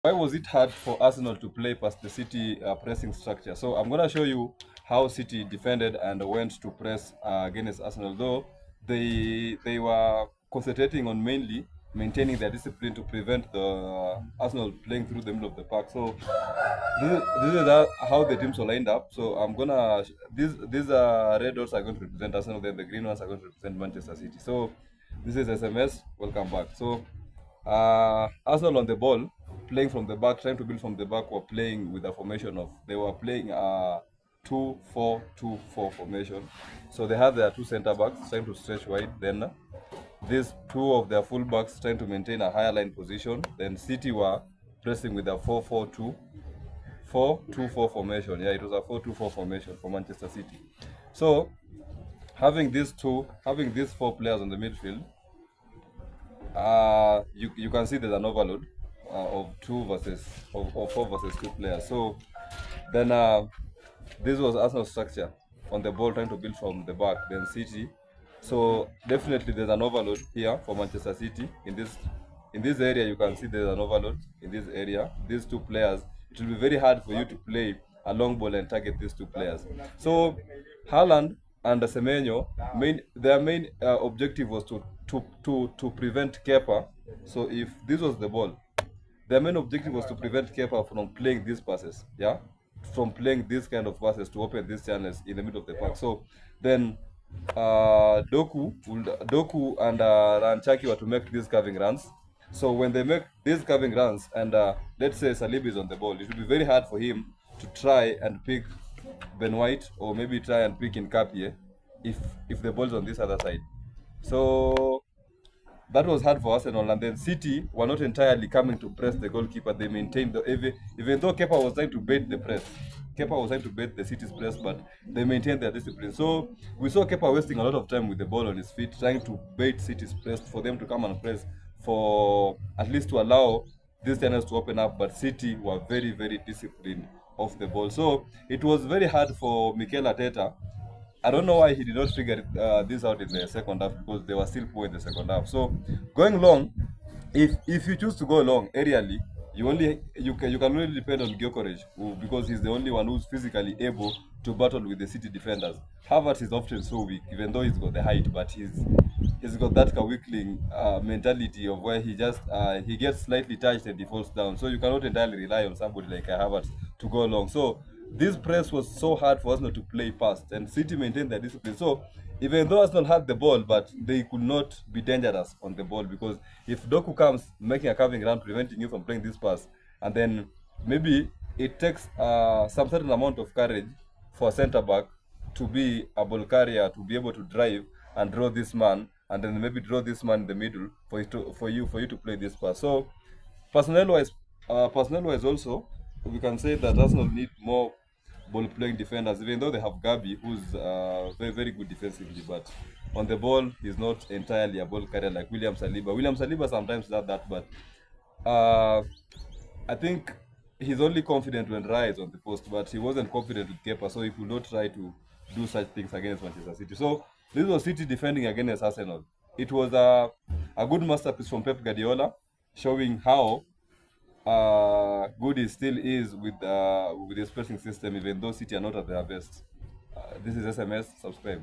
Why was it hard for Arsenal to play past the City pressing structure? So I'm gonna show you how City defended and went to press against Arsenal. Though they were concentrating on mainly maintaining their discipline to prevent the Arsenal playing through the middle of the park. So this is how the teams were lined up. So I'm gonna these red dots are going to represent Arsenal. Then the green ones are going to represent Manchester City. So this is SMS. Welcome back. So Arsenal on the ball, playing from the back, trying to build from the back, were playing with a formation of they were playing 2-4-2-4 formation. So they had their two centre backs trying to stretch wide. Then these two of their full backs trying to maintain a higher line position. Then City were pressing with a 4-4-2 formation. Yeah, it was a 4-2-4 formation for Manchester City. So having these four players on the midfield, you can see there's an overload of four versus two players. So then this was Arsenal's structure on the ball, trying to build from the back. Then City. So definitely there's an overload here for Manchester City in this area. You can see there's an overload in this area. These two players, it will be very hard for you to play a long ball and target these two players. So Haaland and Semenyo, their main objective was to prevent Kepa. So if this was the ball, their main objective was to prevent Kepa from playing these passes, yeah, from playing these kind of passes to open these channels in the middle of the park. So then Doku and Ranchaki were to make these curving runs. So when they make these curving runs, and let's say Saliba is on the ball, it will be very hard for him to try and pick Ben White, or maybe try and pick in Kapie if the ball's on this other side. So that was hard for Arsenal, and then City were not entirely coming to press the goalkeeper. They maintained even though Kepa was trying to bait the press. Kepa was trying to bait the City's press, but they maintained their discipline. So we saw Kepa wasting a lot of time with the ball on his feet, trying to bait City's press for them to come and press, for at least to allow these channels to open up. But City were very, very disciplined off the ball. So it was very hard for Mikel Arteta. I don't know why he did not figure this out in the second half, because they were still poor in the second half. So going long, if you choose to go long aerially, you can only depend on Gyökeres, because he's the only one who's physically able to battle with the City defenders. Havertz is often so weak, even though he's got the height, but he's got that weakling mentality of where he gets slightly touched and he falls down. So you cannot entirely rely on somebody like Havertz to go long. So this press was so hard for Arsenal to play past, and City maintained their discipline. So even though Arsenal had the ball, but they could not be dangerous on the ball, because if Doku comes making a curving run, preventing you from playing this pass, and then maybe it takes some certain amount of courage for a centre back to be a ball carrier, to be able to drive and draw this man, and then maybe draw this man in the middle for you to play this pass. So personnel wise also, we can say that Arsenal need more ball playing defenders, even though they have Gabi, who's very, very good defensively, but on the ball, he's not entirely a ball carrier like William Saliba. William Saliba sometimes does that, but uh, I think he's only confident when Raya is on the post, but he wasn't confident with Kepa, so he could not try to do such things against Manchester City. So this was City defending against Arsenal. It was a good masterpiece from Pep Guardiola, showing how good he still is with his pressing system, even though City are not at their best. This is SMS. Subscribe.